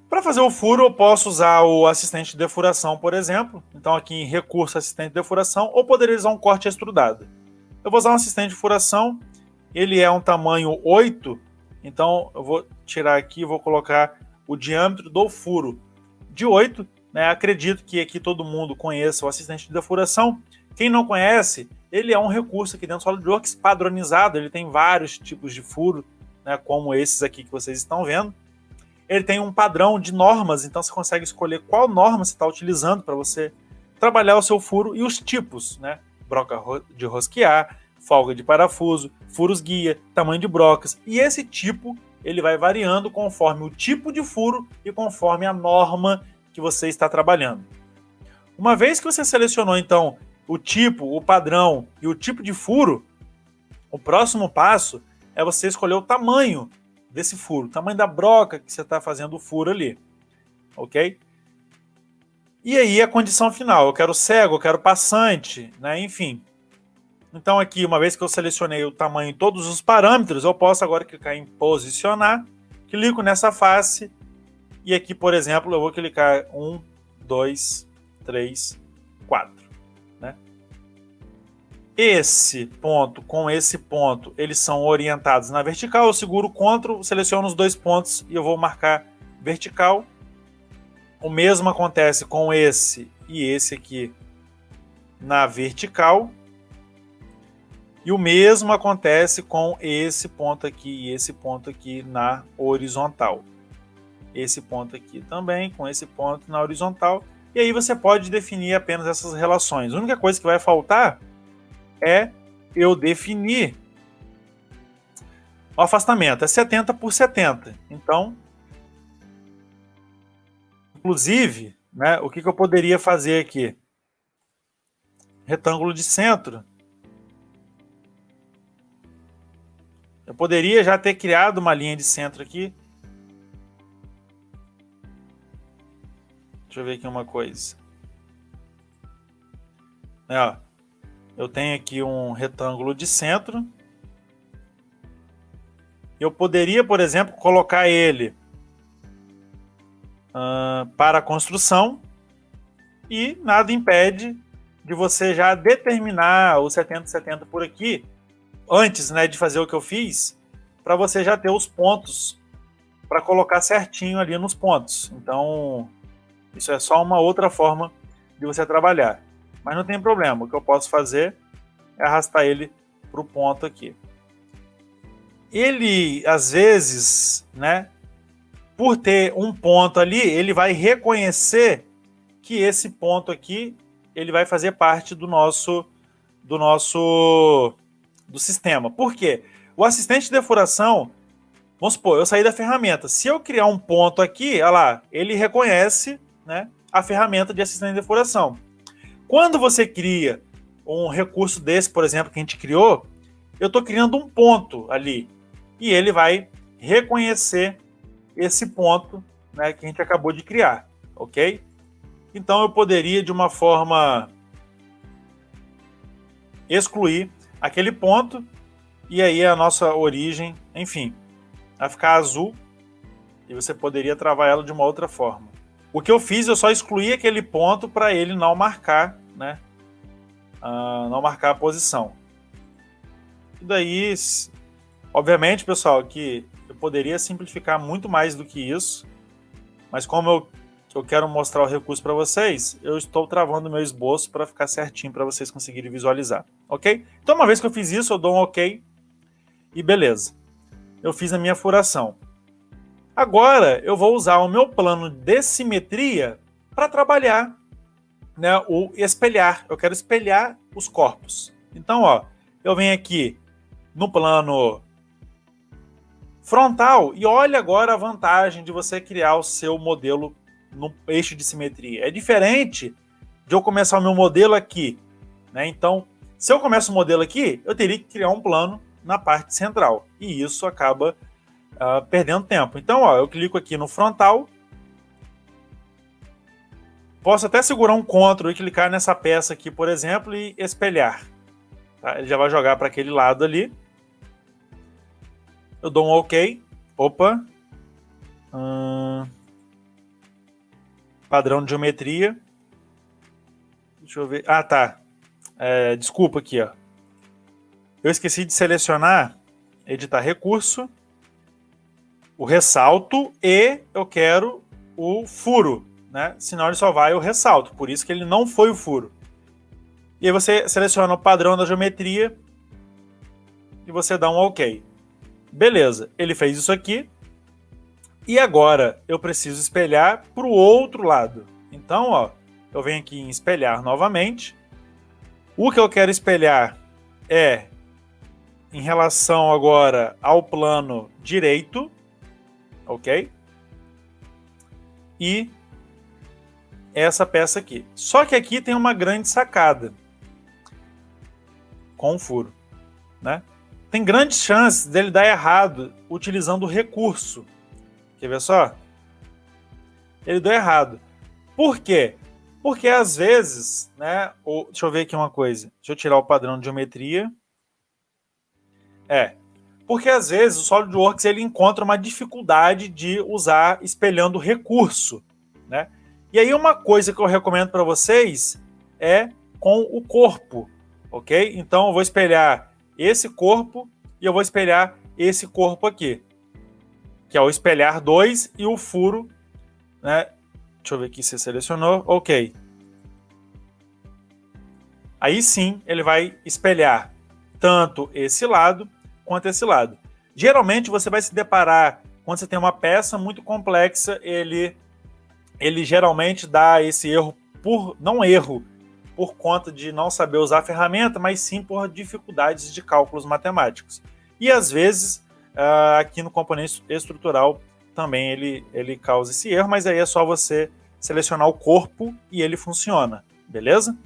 Para fazer o furo, eu posso usar o assistente de defuração, por exemplo. Então, aqui em recurso, assistente de defuração, ou poderia usar um corte extrudado. Eu vou usar um assistente de furação, ele é um tamanho 8, então eu vou tirar aqui e vou colocar o diâmetro do furo de 8. Né? Acredito que aqui todo mundo conheça o assistente de defuração. Quem não conhece, ele é um recurso aqui dentro do SolidWorks padronizado, ele tem vários tipos de furo, né, como esses aqui que vocês estão vendo. Ele tem um padrão de normas, então você consegue escolher qual norma você está utilizando para você trabalhar o seu furo e os tipos, né? Broca de rosquear, folga de parafuso, furos guia, tamanho de brocas. E esse tipo ele vai variando conforme o tipo de furo e conforme a norma que você está trabalhando. Uma vez que você selecionou então o tipo, o padrão e o tipo de furo, o próximo passo é você escolher o tamanho desse furo, o tamanho da broca que você está fazendo o furo ali, ok? E aí a condição final, eu quero cego, eu quero passante, né? Enfim. Então aqui, uma vez que eu selecionei o tamanho e todos os parâmetros, eu posso agora clicar em posicionar, clico nessa face e aqui, por exemplo, eu vou clicar 1, 2, 3, 4. Esse ponto com esse ponto, eles são orientados na vertical. Eu seguro CTRL, seleciono os dois pontos e eu vou marcar vertical. O mesmo acontece com esse e esse aqui na vertical. E o mesmo acontece com esse ponto aqui e esse ponto aqui na horizontal. Esse ponto aqui também com esse ponto na horizontal. E aí você pode definir apenas essas relações. A única coisa que vai faltar é eu definir o afastamento, é 70 por 70. Então, inclusive, né, o que eu poderia fazer aqui? Retângulo de centro. Eu poderia já ter criado uma linha de centro aqui. Deixa eu ver aqui uma coisa. Ó, eu tenho aqui um retângulo de centro. Eu poderia, por exemplo, colocar ele para a construção e nada impede de você já determinar o 70-70 por aqui, antes, né, de fazer o que eu fiz, para você já ter os pontos para colocar certinho ali nos pontos. Então, isso é só uma outra forma de você trabalhar. Mas não tem problema, o que eu posso fazer é arrastar ele para o ponto aqui. Ele, às vezes, né, por ter um ponto ali, ele vai reconhecer que esse ponto aqui, ele vai fazer parte do sistema. Por quê? O assistente de defuração, vamos supor, eu saí da ferramenta. Se eu criar um ponto aqui, olha lá, ele reconhece, né, a ferramenta de assistente de defuração. Quando você cria um recurso desse, por exemplo, que a gente criou, eu estou criando um ponto ali. E ele vai reconhecer esse ponto, né, que a gente acabou de criar, ok? Então eu poderia, de uma forma, excluir aquele ponto e aí a nossa origem, enfim, vai ficar azul e você poderia travar ela de uma outra forma. O que eu fiz, eu só excluí aquele ponto para ele não marcar, né, não marcar a posição. E daí, obviamente, pessoal, que eu poderia simplificar muito mais do que isso, mas como eu quero mostrar o recurso para vocês, eu estou travando o meu esboço para ficar certinho para vocês conseguirem visualizar, ok? Então, uma vez que eu fiz isso, eu dou um ok e beleza. Eu fiz a minha furação. Agora, eu vou usar o meu plano de simetria para trabalhar, né, o espelhar. Eu quero espelhar os corpos. Então, ó, eu venho aqui no plano frontal e olha agora a vantagem de você criar o seu modelo no eixo de simetria. É diferente de eu começar o meu modelo aqui, né? Então, se eu começo o modelo aqui, eu teria que criar um plano na parte central e isso acaba perdendo tempo. Então, ó, eu clico aqui no frontal, posso até segurar um Ctrl e clicar nessa peça aqui, por exemplo, e espelhar. Tá? Ele já vai jogar para aquele lado ali. Eu dou um OK. Opa. padrão de geometria. Deixa eu ver. Ah, tá. Desculpa aqui, ó. Eu esqueci de selecionar, editar recurso, o ressalto e eu quero o furo, né? Senão ele só vai o ressalto, por isso que ele não foi o furo. E aí você seleciona o padrão da geometria e você dá um OK. Beleza, ele fez isso aqui. E agora eu preciso espelhar para o outro lado. Então, ó, eu venho aqui em espelhar novamente. O que eu quero espelhar é em relação agora ao plano direito, ok? E essa peça aqui. Só que aqui tem uma grande sacada com o furo, né? Tem grandes chances dele dar errado utilizando o recurso. Quer ver só? Ele deu errado. Por quê? Porque às vezes, né? Deixa eu ver aqui uma coisa. Deixa eu tirar o padrão de geometria. Porque às vezes o SolidWorks ele encontra uma dificuldade de usar espelhando recurso, né? E aí uma coisa que eu recomendo para vocês é com o corpo, ok? Então eu vou espelhar esse corpo e eu vou espelhar esse corpo aqui, que é o espelhar 2 e o furo, né? Deixa eu ver aqui se você selecionou, ok. Aí sim ele vai espelhar tanto esse lado quanto esse lado. Geralmente você vai se deparar, quando você tem uma peça muito complexa, ele geralmente dá esse erro, não erro por conta de não saber usar a ferramenta, mas sim por dificuldades de cálculos matemáticos. E às vezes, aqui no componente estrutural, também ele causa esse erro, mas aí é só você selecionar o corpo e ele funciona, beleza?